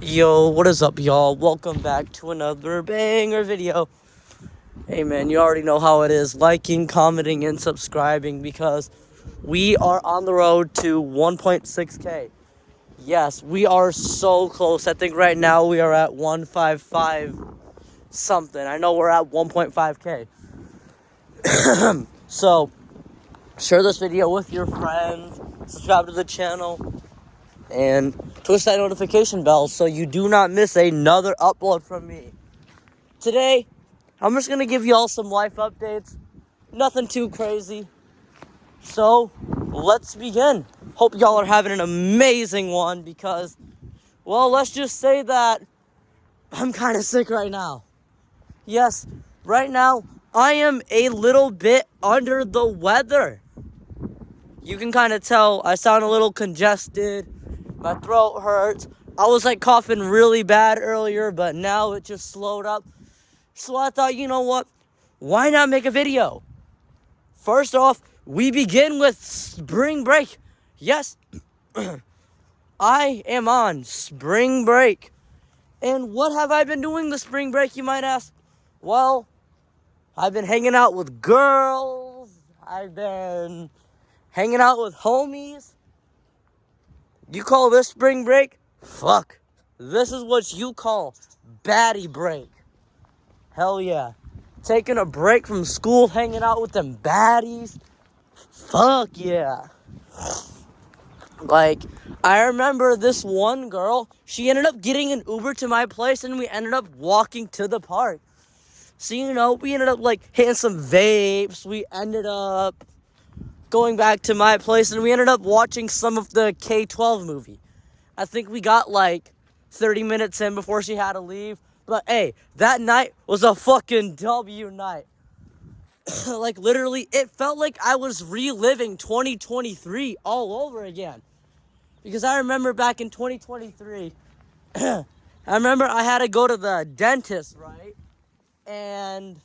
Yo, what is up, y'all? Welcome back to another banger video. Hey, man, you already know how it is. Liking, commenting, and subscribing because we are on the road to 1.6K. Yes, we are so close. I think right now we are at 155 something. I know we're at 1.5K. So, share this video with your friends. Subscribe to the channel. And twist that notification bell so you do not miss another upload from me. Today, I'm just going to give y'all some life updates. Nothing too crazy. So, let's begin. Hope y'all are having an amazing one because, well, let's just say that I'm kind of sick right now. Yes, right now, I am a little bit under the weather. You can kind of tell I sound a little congested. My throat hurts. I was like coughing really bad earlier, but now it just slowed up. So I thought, you know what? Why not make a video? First off, we begin with spring break. Yes, I am on spring break. And what have I been doing the spring break, you might ask? Well, I've been hanging out with girls. I've been hanging out with homies. You call this spring break? Fuck. This is what you call baddie break. Hell yeah. Taking a break from school, hanging out with them baddies. Fuck yeah. Like, I remember this one girl, she ended up getting an Uber to my place and we ended up walking to the park. So, you know, we ended up like hitting some vapes. We ended up going back to my place and we ended up watching some of the K-12 movie. I think we got like 30 minutes in before she had to leave. But hey, that night was a fucking W night. Like literally, it felt like I was reliving 2023 all over again. Because I remember back in 2023, I remember I had to go to the dentist, right? And,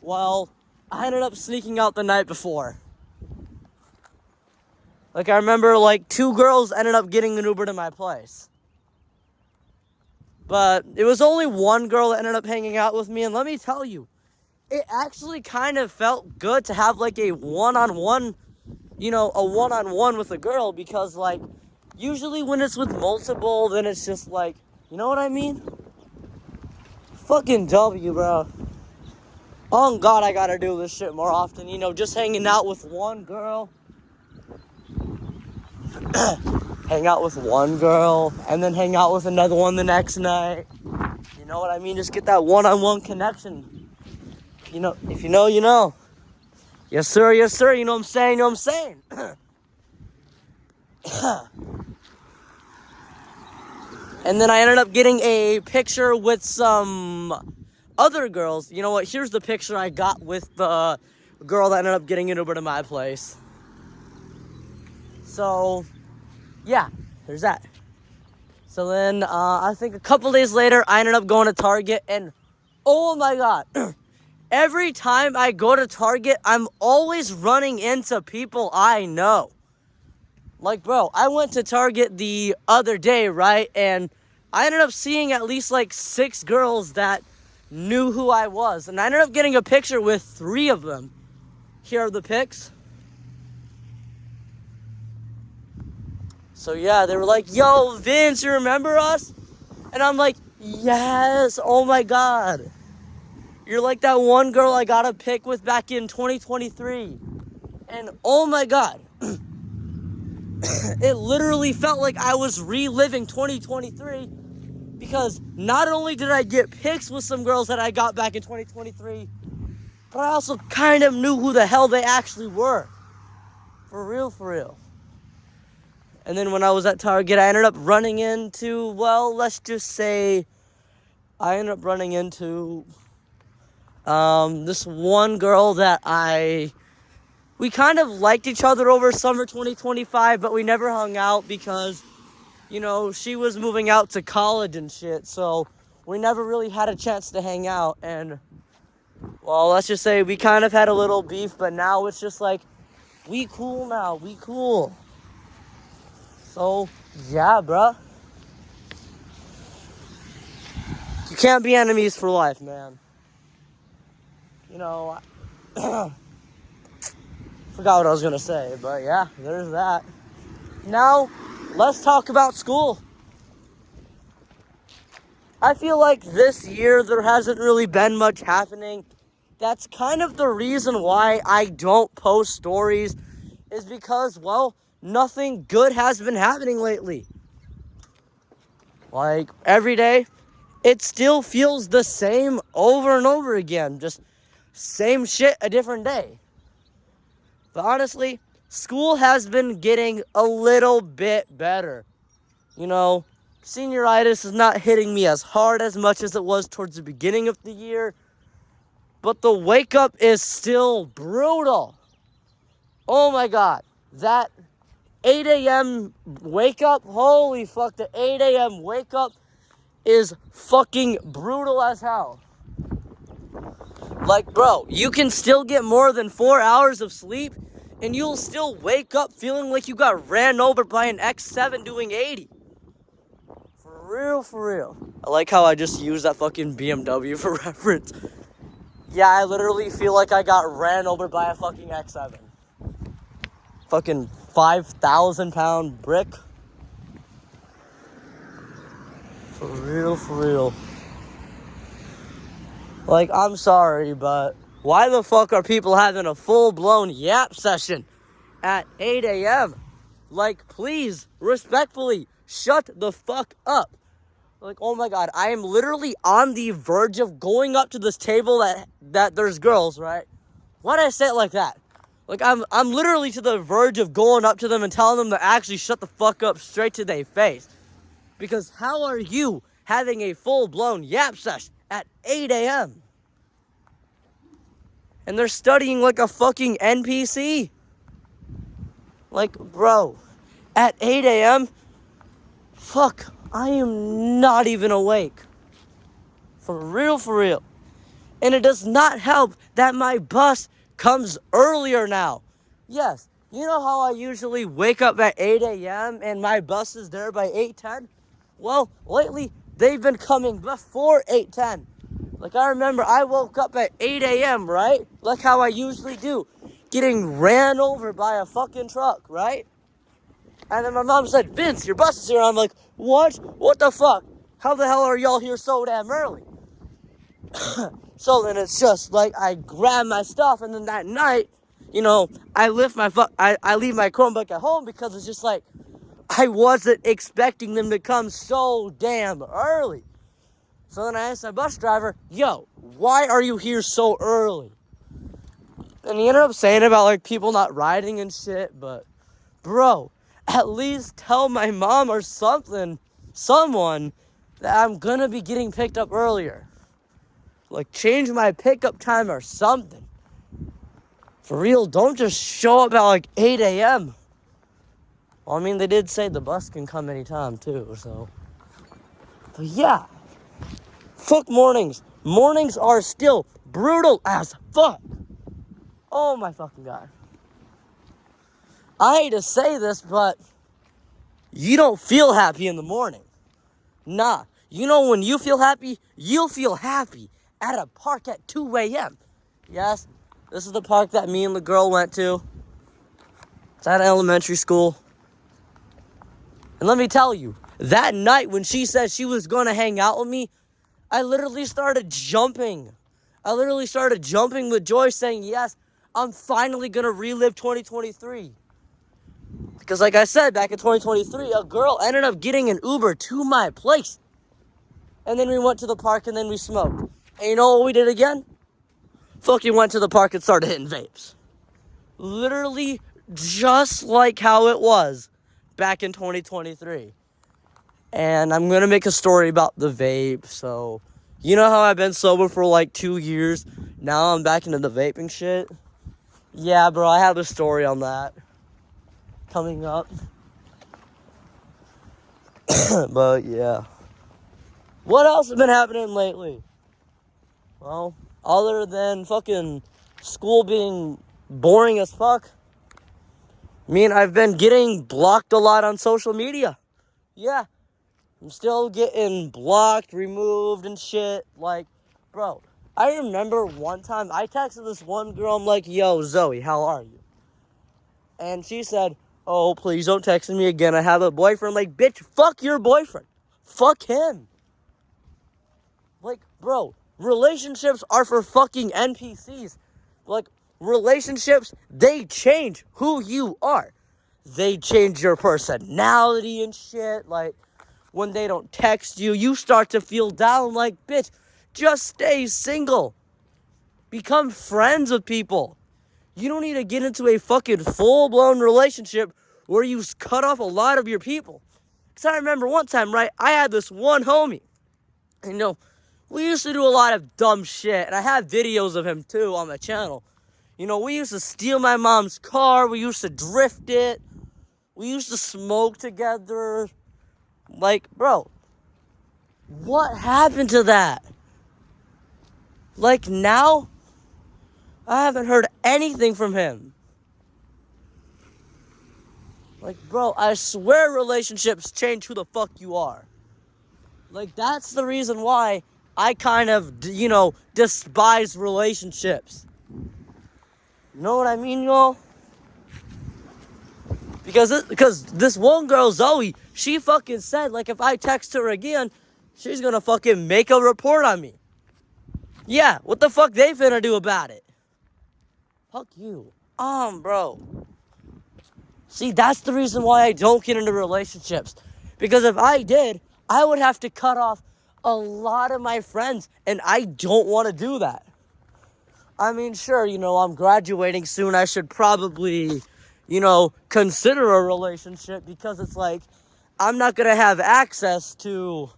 well, I ended up sneaking out the night before. Like, I remember, like, 2 girls ended up getting an Uber to my place. But it was only one girl that ended up hanging out with me. And let me tell you, it actually kind of felt good to have, like, a one-on-one, you know, a one-on-one with a girl. Because, like, usually when it's with multiple, then it's just, like, you know what I mean? Fucking W, bro. Oh, God, I gotta do this shit more often. You know, just hanging out with one girl. Hang out with one girl and then hang out with another one the next night. You know what I mean? Just get that one-on-one connection. You know, if you know, you know. Yes, sir, yes, sir. You know what I'm saying? You know what I'm saying? And then I ended up getting a picture with some other girls. You know what? Here's the picture I got with the girl that ended up getting an Uber to my place. So, yeah, there's that. So then, I think a couple days later, I ended up going to Target, and oh my God, every time I go to Target, I'm always running into people I know. Like, bro, I went to Target the other day, right, and I ended up seeing at least like 6 girls that knew who I was, and I ended up getting a picture with 3 of them. Here are the pics. So yeah, they were like, yo, Vince, you remember us? And I'm like, yes, oh my God. You're like that one girl I got a pic with back in 2023. And oh my God. It literally felt like I was reliving 2023 because not only did I get pics with some girls that I got back in 2023, but I also kind of knew who the hell they actually were. For real, for real. And then when I was at Target, I ended up running into, well, let's just say, I ended up running into this one girl that we kind of liked each other over summer 2025, but we never hung out because, she was moving out to college and shit, so we never really had a chance to hang out. And, well, let's just say we kind of had a little beef, but now it's just like, we cool now, we cool. So, yeah, bruh. You can't be enemies for life, man. Forgot what I was gonna say, but yeah, there's that. Now, let's talk about school. I feel like this year there hasn't really been much happening. That's kind of the reason why I don't post stories, is because, well, nothing good has been happening lately. Like, every day, it still feels the same over and over again. Just same shit, a different day. But honestly, school has been getting a little bit better. Senioritis is not hitting me as hard as much as it was towards the beginning of the year. But the wake up is still brutal. Oh my God. That 8 a.m. wake up, holy fuck, the 8 a.m. wake up is fucking brutal as hell. Like, bro, you can still get more than 4 hours of sleep and you'll still wake up feeling like you got ran over by an X7 doing 80. For real. I like how I just used that fucking BMW for reference. Yeah, I literally feel like I got ran over by a fucking X7. Fucking 5,000 pound brick. For real. Like, I'm sorry, but why the fuck are people having a full-blown yap session at 8 a.m.? Like, please, respectfully, shut the fuck up. Like, oh my God, I am literally on the verge of going up to this table that there's girls, right? Why'd I say it like that? Like, I'm literally to the verge of going up to them and telling them to actually shut the fuck up straight to their face. Because how are you having a full-blown yap session at 8 a.m.? And they're studying like a fucking NPC. Like, bro, at 8 a.m., fuck, I am not even awake. For real. And it does not help that my bus comes earlier now. Yes, you know how I usually wake up at 8 a.m. and my bus is there by 8:10? Well, lately, they've been coming before 8:10. Like, I remember I woke up at 8 a.m., right? Like how I usually do. Getting ran over by a fucking truck, right? And then my mom said, Vince, your bus is here. I'm like, what? What the fuck? How the hell are y'all here so damn early? So then it's just like I grab my stuff, and then that night, I leave my Chromebook at home because it's just like I wasn't expecting them to come so damn early. So then I asked my bus driver, yo, why are you here so early? And he ended up saying about like people not riding and shit, but bro, at least tell my mom or someone that I'm gonna be getting picked up earlier. Like, change my pickup time or something. For real, don't just show up at like 8 a.m. Well, I mean, they did say the bus can come anytime too, so. But yeah. Fuck mornings. Mornings are still brutal as fuck. Oh my fucking God. I hate to say this, but you don't feel happy in the morning. Nah. When you feel happy, you'll feel happy at a park at 2 a.m. Yes, this is the park that me and the girl went to. It's at elementary school. And let me tell you, that night when she said she was going to hang out with me, I literally started jumping. With joy, saying, yes, I'm finally going to relive 2023. Because like I said, back in 2023, a girl ended up getting an Uber to my place. And then we went to the park and then we smoked. And you know what we did again? Fucking went to the park and started hitting vapes. Literally just like how it was back in 2023. And I'm going to make a story about the vape. So, you know how I've been sober for like 2 years? Now I'm back into the vaping shit. Yeah, bro, I have a story on that coming up. But, yeah. What else has been happening lately? Well, other than fucking school being boring as fuck. I mean, I've been getting blocked a lot on social media. Yeah. I'm still getting blocked, removed, and shit. Like, bro, I remember one time I texted this one girl. I'm like, yo, Zoe, how are you? And she said, oh, please don't text me again. I have a boyfriend. Like, bitch, fuck your boyfriend. Fuck him. Like, bro, relationships are for fucking NPCs. Like, relationships, they change who you are. They change your personality and shit. Like, when they don't text you, you start to feel down. Like, bitch, just stay single. Become friends with people. You don't need to get into a fucking full-blown relationship where you cut off a lot of your people. Because I remember one time, right, I had this one homie. And, you know, we used to do a lot of dumb shit. And I have videos of him, too, on my channel. You know, we used to steal my mom's car. We used to drift it. We used to smoke together. Like, bro, what happened to that? Like, now, I haven't heard anything from him. Like, bro, I swear relationships change who the fuck you are. Like, that's the reason why I kind of, you know, despise relationships. You know what I mean, y'all? Because this one girl, Zoe, she fucking said, like, if I text her again, she's gonna fucking make a report on me. Yeah, what the fuck they finna do about it? Fuck you. Bro. See, that's the reason why I don't get into relationships. Because if I did, I would have to cut off a lot of my friends, and I don't want to do that. I mean, sure, you know, I'm graduating soon. I should probably, you know, consider a relationship because it's like, I'm not going to have access to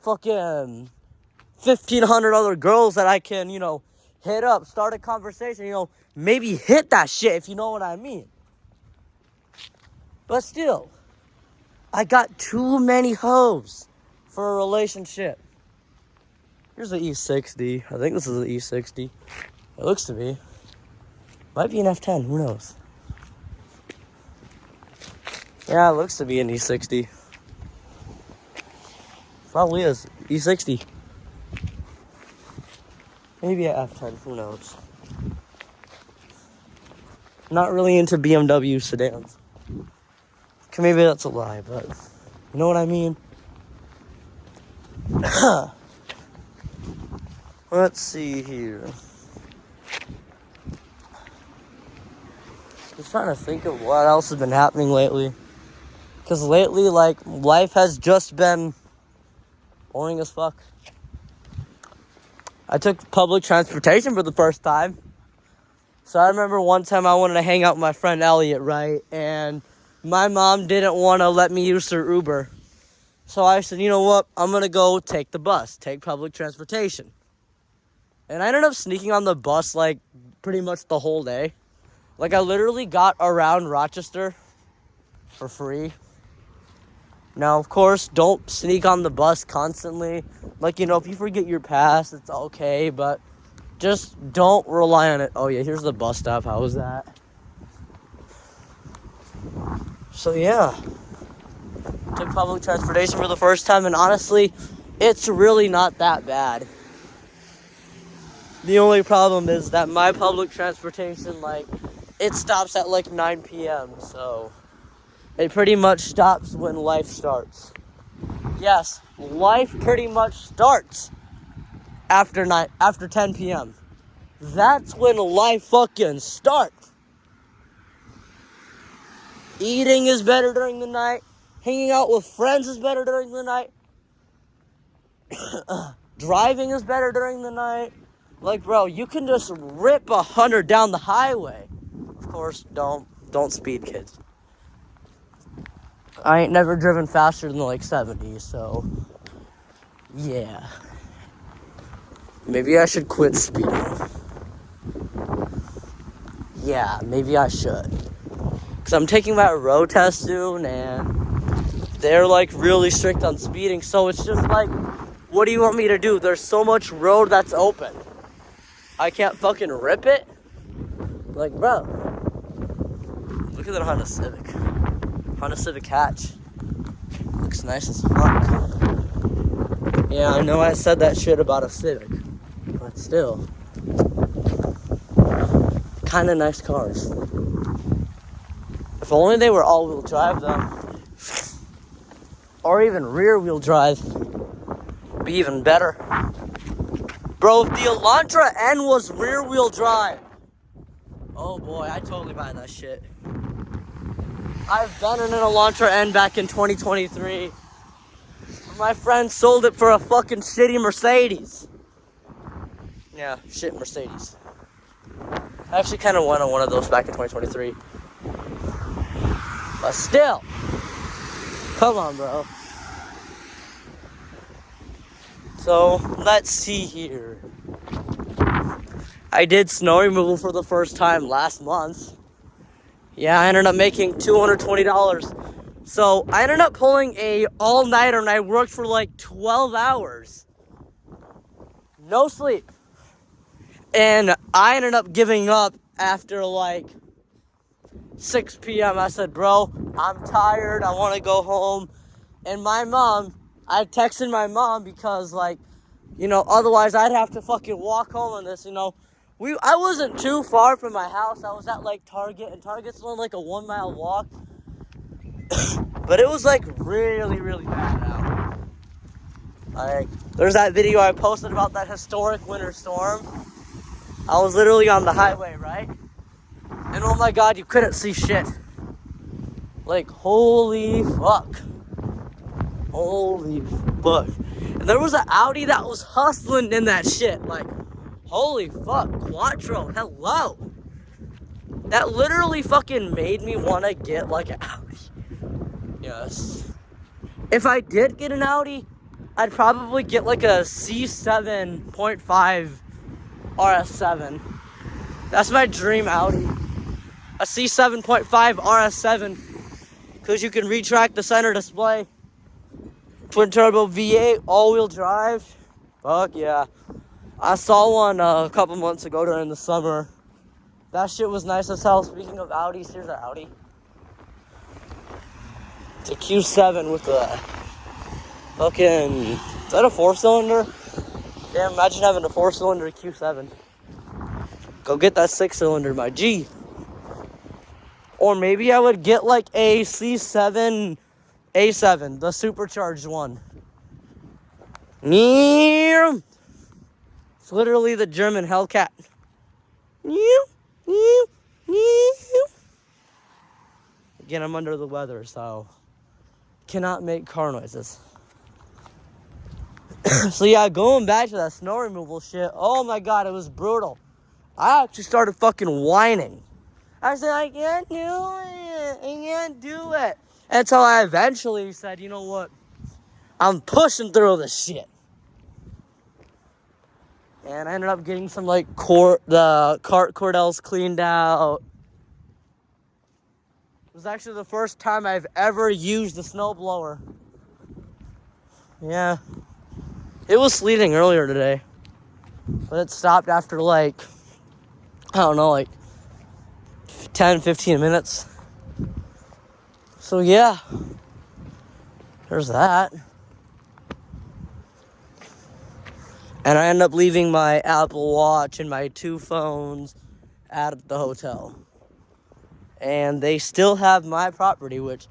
fucking 1,500 other girls that I can, you know, hit up, start a conversation, you know, maybe hit that shit, if you know what I mean. But still, I got too many hoes for a relationship. Here's the E60. I think this is the E60. It looks to be. Might be an F10, who knows? Yeah, it looks to be an E60. Probably is. E60. Maybe an F10, who knows? Not really into BMW sedans. Okay, maybe that's a lie, but you know what I mean? Let's see here. Just trying to think of what else has been happening lately. Because lately, like, life has just been boring as fuck. I took public transportation for the first time. So I remember one time I wanted to hang out with my friend Elliot, right? And my mom didn't want to let me use her Uber. So I said, you know what? I'm going to go take the bus, take public transportation. And I ended up sneaking on the bus, like, pretty much the whole day. Like, I literally got around Rochester for free. Now, of course, don't sneak on the bus constantly. Like, you know, if you forget your pass, it's okay, but just don't rely on it. Oh, yeah, here's the bus stop. How was that? So, yeah. Took public transportation for the first time, and honestly, it's really not that bad. The only problem is that my public transportation, like, it stops at, like, 9 p.m., so it pretty much stops when life starts. Yes, life pretty much starts after 10 p.m. That's when life fucking starts. Eating is better during the night. Hanging out with friends is better during the night. Driving is better during the night. Like, bro, you can just rip 100 down the highway. Of course, don't speed, kids. I ain't never driven faster than like 70, so yeah. Maybe I should quit speeding. Yeah, maybe I should. Because I'm taking my road test soon, and they're like really strict on speeding, so it's just like, what do you want me to do? There's so much road that's open. I can't fucking rip it? Like, bro. Look at that Honda Civic. Honda Civic hatch. Looks nice as fuck. Yeah, I know I said that shit about a Civic, but still. Kinda nice cars. If only they were all-wheel drive, though. Or even rear-wheel drive. Be even better. Bro, if the Elantra N was rear-wheel drive, oh boy, I'd totally buy that shit. I've been in an Elantra N back in 2023. My friend sold it for a fucking shitty Mercedes. Yeah, shit Mercedes. I actually kind of wanted one of those back in 2023. But still. Come on, bro. So, let's see here. I did snow removal for the first time last month. Yeah, I ended up making $220. So, I ended up pulling a all-nighter and I worked for like 12 hours. No sleep. And I ended up giving up after like 6 p.m. I said, bro, I'm tired. I want to go home. And my mom, I texted my mom because, like, you know, otherwise I'd have to fucking walk home on this, you know. I wasn't too far from my house. I was at, like, Target, and Target's only, like, a 1 mile walk. But it was, like, really, really bad out. Like, there's that video I posted about that historic winter storm. I was literally on the highway, right? And oh my god, you couldn't see shit. Like, holy fuck. Holy fuck. And there was an Audi that was hustling in that shit. Like, holy fuck. Quattro, hello. That literally fucking made me want to get like an Audi. Yes. If I did get an Audi, I'd probably get like a C7.5 RS7. That's my dream Audi. A C7.5 RS7. Because you can retract the center display. Twin turbo V8, all-wheel drive. Fuck yeah. I saw one a couple months ago during the summer. That shit was nice as hell. Speaking of Audis, here's an Audi. It's a Q7 with a fucking... Is that a 4-cylinder? Yeah, imagine having a 4-cylinder Q7. Go get that 6-cylinder, my G. Or maybe I would get like a C7... A7, the supercharged one. It's literally the German Hellcat. Again, I'm under the weather, so cannot make car noises. So yeah, going back to that snow removal shit, oh my god, it was brutal. I actually started fucking whining. I said, I can't do it. I can't do it. Until I eventually said, you know what? I'm pushing through this shit. And I ended up getting some, like, the cart cordels cleaned out. It was actually the first time I've ever used a snowblower. Yeah. It was sleeting earlier today. But it stopped after, like, I don't know, like 10, 15 minutes. So, yeah. There's that. And I ended up leaving my Apple Watch and my 2 phones at the hotel. And they still have my property, which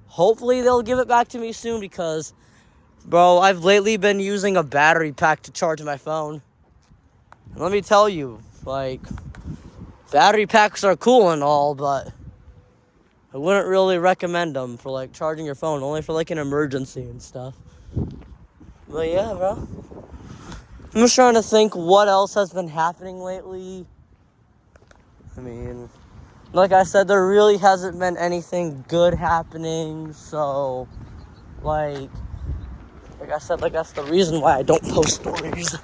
hopefully they'll give it back to me soon because, bro, I've lately been using a battery pack to charge my phone. And let me tell you, like, battery packs are cool and all, but I wouldn't really recommend them for, like, charging your phone, only for, like, an emergency and stuff. But, yeah, bro. I'm just trying to think what else has been happening lately. I mean, Like I said, there really hasn't been anything good happening, so, like I said, like, that's the reason why I don't post stories.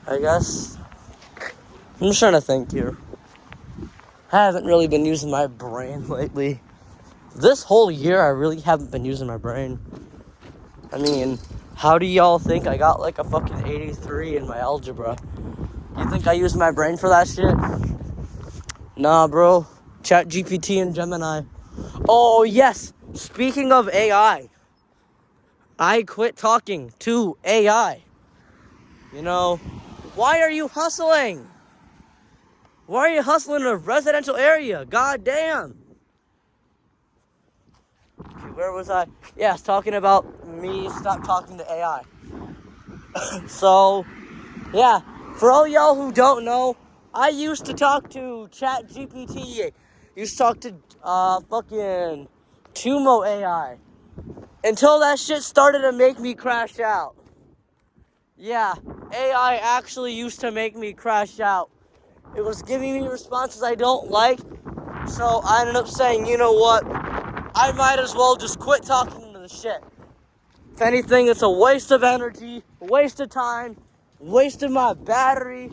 I guess. I'm just trying to think here. I haven't really been using my brain lately. This whole year, I really haven't been using my brain. I mean, how do y'all think I got like a fucking 83 in my algebra? You think I used my brain for that shit? Nah, bro. ChatGPT and Gemini. Oh, yes. Speaking of AI, I quit talking to AI. You know, why are you hustling? Why are you hustling in a residential area? God damn. Okay, where was I? Yes, talking about me stop talking to AI. So, yeah, for all y'all who don't know, I used to talk to ChatGPT. Used to talk to fucking Tumo AI. Until that shit started to make me crash out. Yeah, AI actually used to make me crash out. It was giving me responses I don't like, so I ended up saying, you know what? I might as well just quit talking to the shit. If anything, it's a waste of energy, a waste of time, wasted my battery.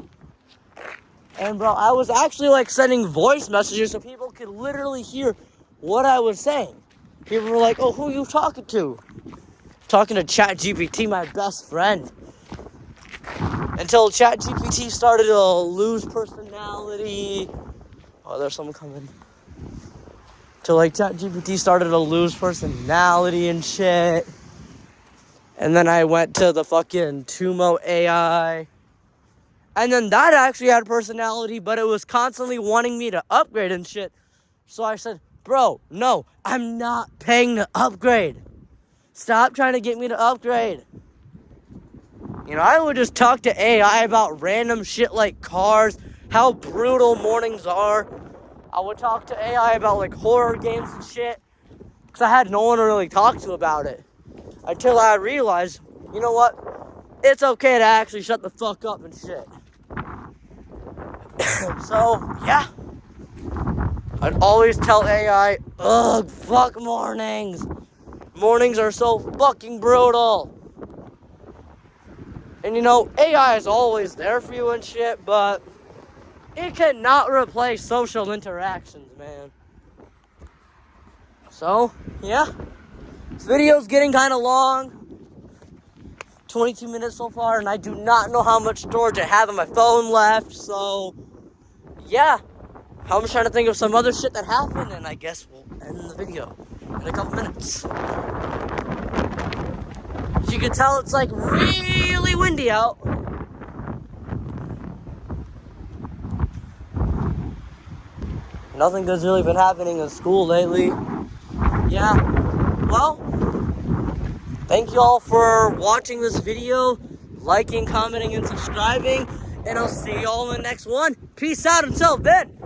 And bro, I was actually like sending voice messages so people could literally hear what I was saying. People were like, oh, who are you talking to? Talking to ChatGPT, my best friend. Until ChatGPT started to lose personality. Oh, there's someone coming. Till like ChatGPT started to lose personality and shit. And then I went to the fucking Tumo AI. And then that actually had personality, but it was constantly wanting me to upgrade and shit. So I said, bro, no, I'm not paying to upgrade. Stop trying to get me to upgrade. You know, I would just talk to AI about random shit like cars, how brutal mornings are. I would talk to AI about like horror games and shit. Because I had no one to really talk to about it. Until I realized, you know what? It's okay to actually shut the fuck up and shit. So, yeah. I'd always tell AI, ugh, fuck mornings. Mornings are so fucking brutal. And you know, AI is always there for you and shit, but it cannot replace social interactions, man. So, yeah. This video's getting kind of long. 22 minutes so far, and I do not know how much storage I have on my phone left, so yeah. I'm just trying to think of some other shit that happened, and I guess we'll end the video in a couple minutes. As you can tell, it's like really windy out. Nothing good's really been happening in school lately. Yeah, well, thank you all for watching this video, liking, commenting, and subscribing, and I'll see you all in the next one. Peace out until then.